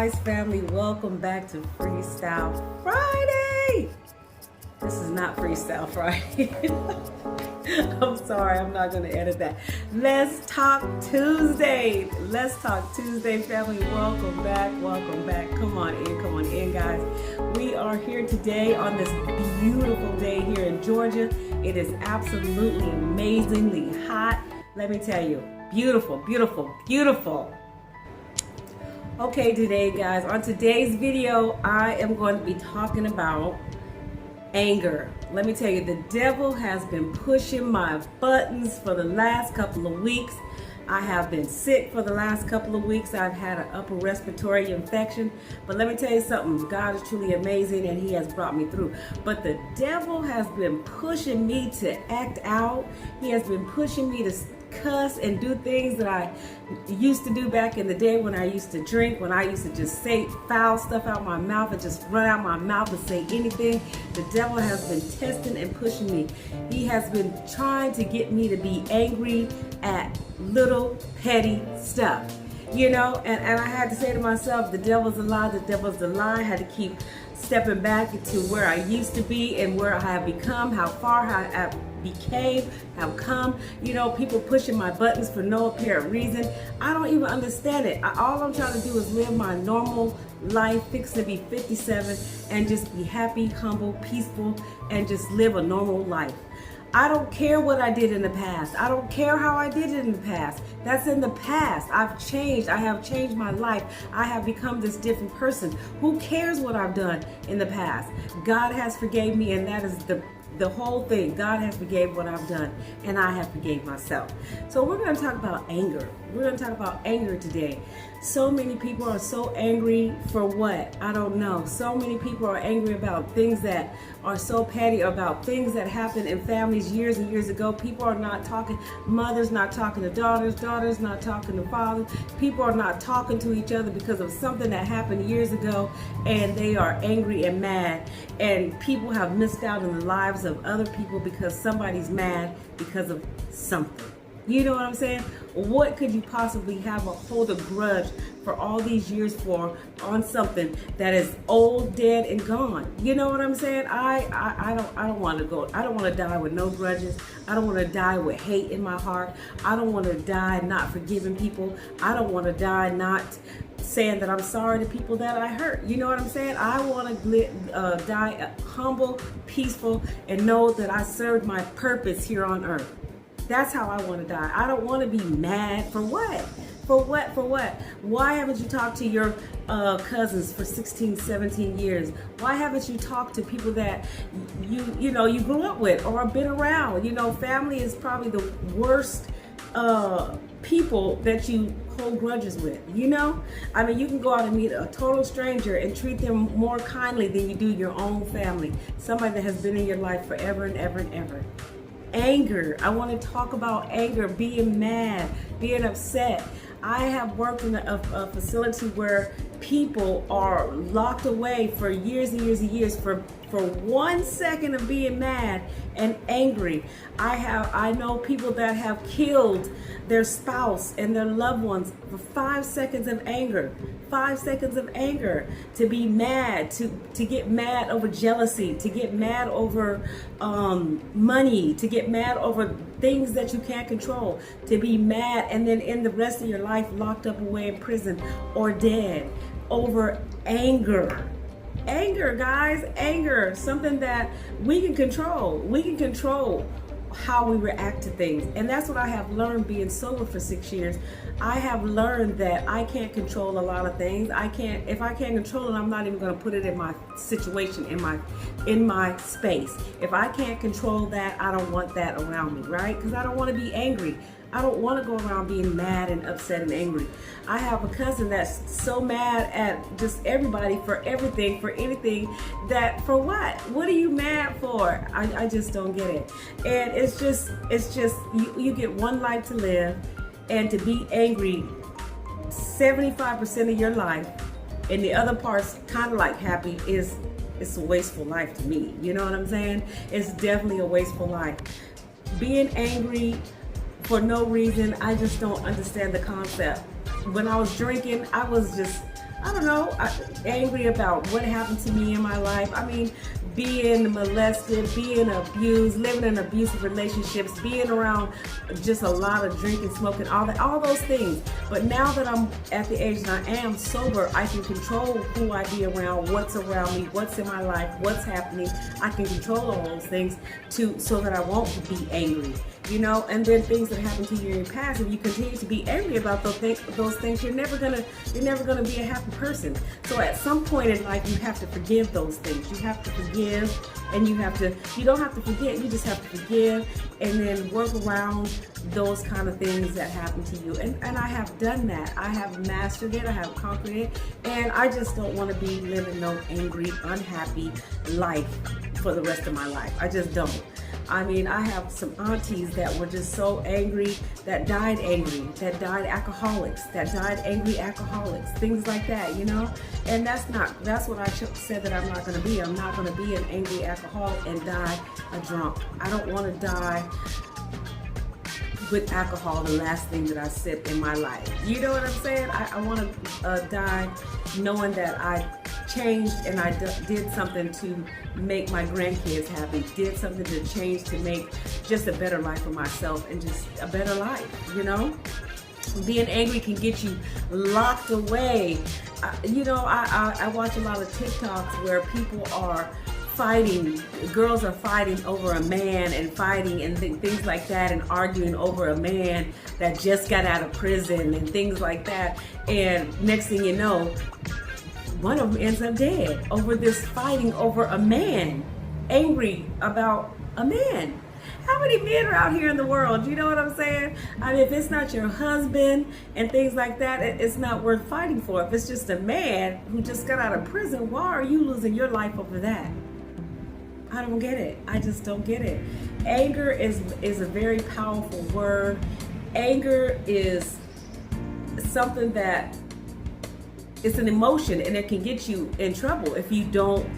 guys, family, welcome back to Freestyle Friday. This is not Freestyle Friday. I'm sorry, I'm not going to edit that. Let's Talk Tuesday. Let's Talk Tuesday, family. Welcome back, welcome back. Come on in, guys. We are here today on this beautiful day here in Georgia. It is absolutely amazingly hot. Let me tell you, beautiful, beautiful, beautiful. Okay, today, guys, on today's video, I am going to be talking about anger. Let me tell you, the devil has been pushing my buttons for the last couple of weeks. I have been sick for the last couple of weeks. I've had an upper respiratory infection. But let me tell you something, God is truly amazing and he has brought me through. But the devil has been pushing me to act out. He has been pushing me to cuss and do things that I used to do back in the day when I used to drink, when I used to just say foul stuff out my mouth and just run out my mouth and say anything. The devil has been testing and pushing me. He has been trying to get me to be angry at little petty stuff, you know, and I had to say to myself, the devil's a lie, the devil's a lie. I had to keep stepping back to where I used to be and where I have become, how far I have come. You know, people pushing my buttons for no apparent reason. I don't even understand it. All I'm trying to do is live my normal life, fix to be 57, and just be happy, humble, peaceful, and just live a normal life. I don't care what I did in the past. I don't care how I did it in the past. That's in the past. I've changed. I have changed my life. I have become this different person. Who cares what I've done in the past? God has forgave me, and that is the whole thing. God has forgave what I've done, and I have forgave myself. So we're going to talk about anger. We're going to talk about anger today. So many people are so angry for what? I don't know. So many people are angry about things that are so petty, about things that happened in families years and years ago. People are not talking, mothers not talking to daughters, daughters not talking to fathers. People are not talking to each other because of something that happened years ago, and they are angry and mad. And people have missed out on the lives of other people because somebody's mad because of something. You know what I'm saying? What could you possibly hold a grudge for all these years for on something that is old, dead, and gone? You know what I'm saying? I don't want to go. I don't want to die with no grudges. I don't want to die with hate in my heart. I don't want to die not forgiving people. I don't want to die not saying that I'm sorry to people that I hurt. You know what I'm saying? I want to die humble, peaceful, and know that I served my purpose here on earth. That's how I want to die. I don't want to be mad for what? For what? For what? Why haven't you talked to your cousins for 16, 17 years? Why haven't you talked to people that you know you grew up with or been around? You know, family is probably the worst people that you hold grudges with. You know, I mean, you can go out and meet a total stranger and treat them more kindly than you do your own family. Somebody that has been in your life forever and ever and ever. Anger. I want to talk about anger, being mad, being upset. I have worked in a facility where people are locked away for years and years and years for 1 second of being mad and angry. I know people that have killed their spouse and their loved ones for 5 seconds of anger. 5 seconds of anger, to be mad, to get mad over jealousy, to get mad over money, to get mad over things that you can't control, to be mad and then end the rest of your life locked up away in prison or dead over anger. Anger, guys, anger, something that we can control. We can control how we react to things. And that's what I have learned being sober for 6 years. I have learned that I can't control a lot of things. If I can't control it, I'm not even going to put it in my situation, in my space. If I can't control that, I don't want that around me, right? Because I don't want to be angry. I don't want to go around being mad and upset and angry. I have a cousin that's so mad at just everybody for everything, for anything, that for what? What are you mad for? I just don't get it. And it's just you get one life to live, and to be angry 75% of your life and the other part's kind of like happy it's a wasteful life to me. You know what I'm saying? It's definitely a wasteful life. Being angry for no reason, I just don't understand the concept. When I was drinking, I was just I don't know, angry about what happened to me in my life. I mean, being molested, being abused, living in abusive relationships, being around just a lot of drinking, smoking, all those things. But now that I'm at the age that I am sober, I can control who I be around, what's around me, what's in my life, what's happening. I can control all those things so that I won't be angry. You know, and then things that happen to you in your past, if you continue to be angry about those things, you're never gonna be a happy person. So at some point in life, you have to forgive those things. You have to forgive, and you don't have to forget, you just have to forgive, and then work around those kind of things that happen to you. And I have done that. I have mastered it, I have conquered it, and I just don't want to be living no angry, unhappy life for the rest of my life. I just don't. I mean, I have some aunties that were just so angry, that died angry, that died alcoholics, that died angry alcoholics, things like that, you know? And that's what I said that I'm not going to be. I'm not going to be an angry alcoholic and die a drunk. I don't want to die with alcohol, the last thing that I sip in my life. You know what I'm saying? I want to die knowing that I changed and I did something to make my grandkids happy, did something to change to make just a better life for myself and just a better life, you know? Being angry can get you locked away. You know, I watch a lot of TikToks where people are fighting, girls are fighting over a man and fighting and things like that, and arguing over a man that just got out of prison and things like that. And next thing you know, one of them ends up dead over this fighting over a man, angry about a man. How many men are out here in the world? You know what I'm saying? I mean, if it's not your husband and things like that, it's not worth fighting for. If it's just a man who just got out of prison, why are you losing your life over that? I don't get it. I just don't get it. Anger is a very powerful word. Anger is something that it's an emotion, and it can get you in trouble if you don't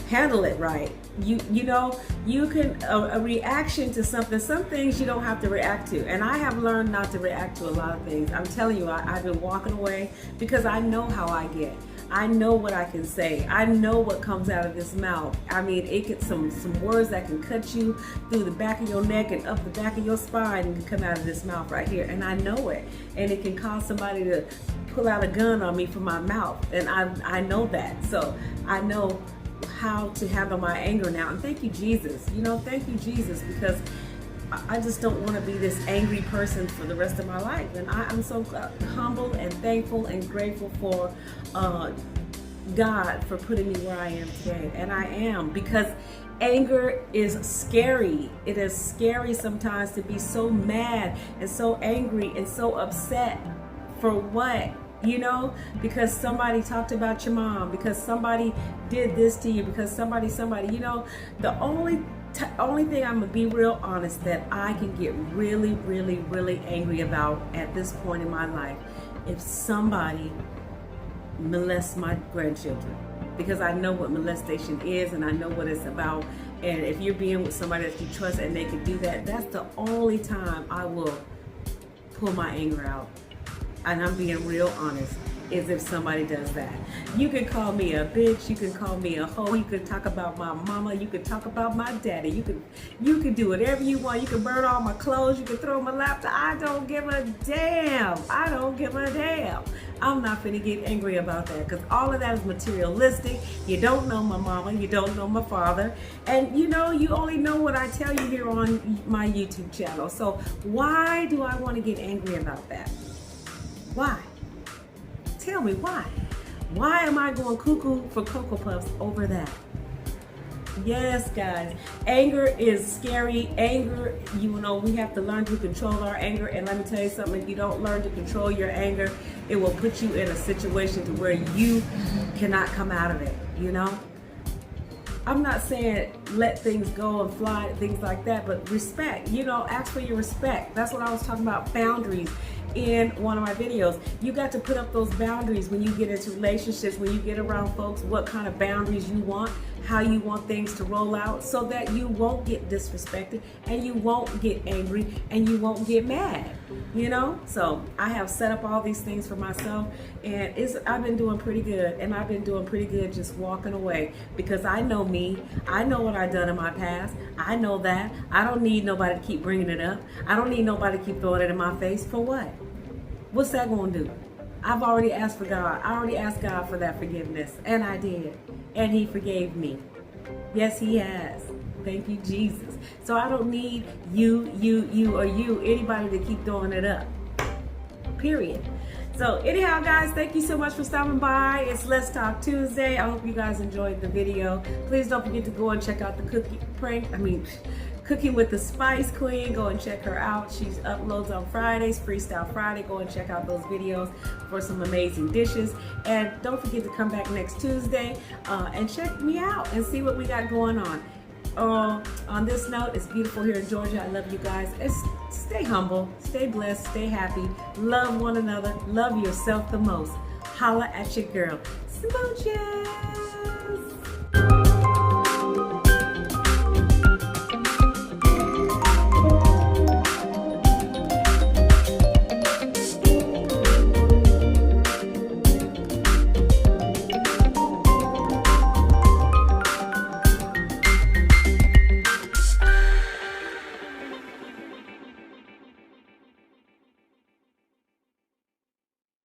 handle it right. You know, you can a reaction to something. Some things you don't have to react to, and I have learned not to react to a lot of things. I'm telling you, I've been walking away because I know how I get. I know what I can say. I know what comes out of this mouth. I mean, it gets some words that can cut you through the back of your neck and up the back of your spine, and can come out of this mouth right here. And I know it. And it can cause somebody to pull out a gun on me from my mouth. And I know that. So I know how to handle my anger now. And thank you, Jesus. You know, thank you, Jesus, because I just don't want to be this angry person for the rest of my life. And I'm so humble and thankful and grateful for God for putting me where I am today. And I am, because anger is scary. It is scary sometimes to be so mad and so angry and so upset for what? You know, because somebody talked about your mom, because somebody did this to you, because somebody, you know, the only thing, I'm gonna be real honest, that I can get really, really, really angry about at this point in my life, if somebody molests my grandchildren, because I know what molestation is and I know what it's about. And if you're being with somebody that you trust and they can do that, that's the only time I will pull my anger out. And I'm being real honest, is if somebody does that. You can call me a bitch, you can call me a hoe, you can talk about my mama, you can talk about my daddy, you can do whatever you want, you can burn all my clothes, you can throw my laptop. I don't give a damn. I don't give a damn. I'm not finna get angry about that, because all of that is materialistic. You don't know my mama, you don't know my father, and you know, you only know what I tell you here on my YouTube channel. So why do I want to get angry about that? Why? Tell me why. Why am I going cuckoo for Cocoa Puffs over that? Yes, guys, anger is scary. Anger, you know, we have to learn to control our anger. And let me tell you something, if you don't learn to control your anger, it will put you in a situation to where you cannot come out of it, you know? I'm not saying let things go and fly, things like that, but respect, you know, ask for your respect. That's what I was talking about, boundaries, in one of my videos. You got to put up those boundaries when you get into relationships, when you get around folks, what kind of boundaries you want. how you want things to roll out so that you won't get disrespected and you won't get angry and you won't get mad, you know? So I have set up all these things for myself, and I've been doing pretty good, and I've been doing pretty good just walking away, because I know me. I know what I've done in my past. I know that. I don't need nobody to keep bringing it up. I don't need nobody to keep throwing it in my face. For what? What's that going to do? I've already asked for God. I already asked God for that forgiveness, and I did. And He forgave me. Yes, He has. Thank you, Jesus. So I don't need you, anybody to keep throwing it up. Period. So anyhow, guys, thank you so much for stopping by. It's Let's Talk Tuesday. I hope you guys enjoyed the video. Please don't forget to go and check out the Cooking with the Spice Queen. Go and check her out. She uploads on Fridays, Freestyle Friday. Go and check out those videos for some amazing dishes. And don't forget to come back next Tuesday and check me out and see what we got going on. On this note, it's beautiful here in Georgia. I love you guys. Stay humble, stay blessed, stay happy, love one another, love yourself the most. Holla at your girl. Smooches.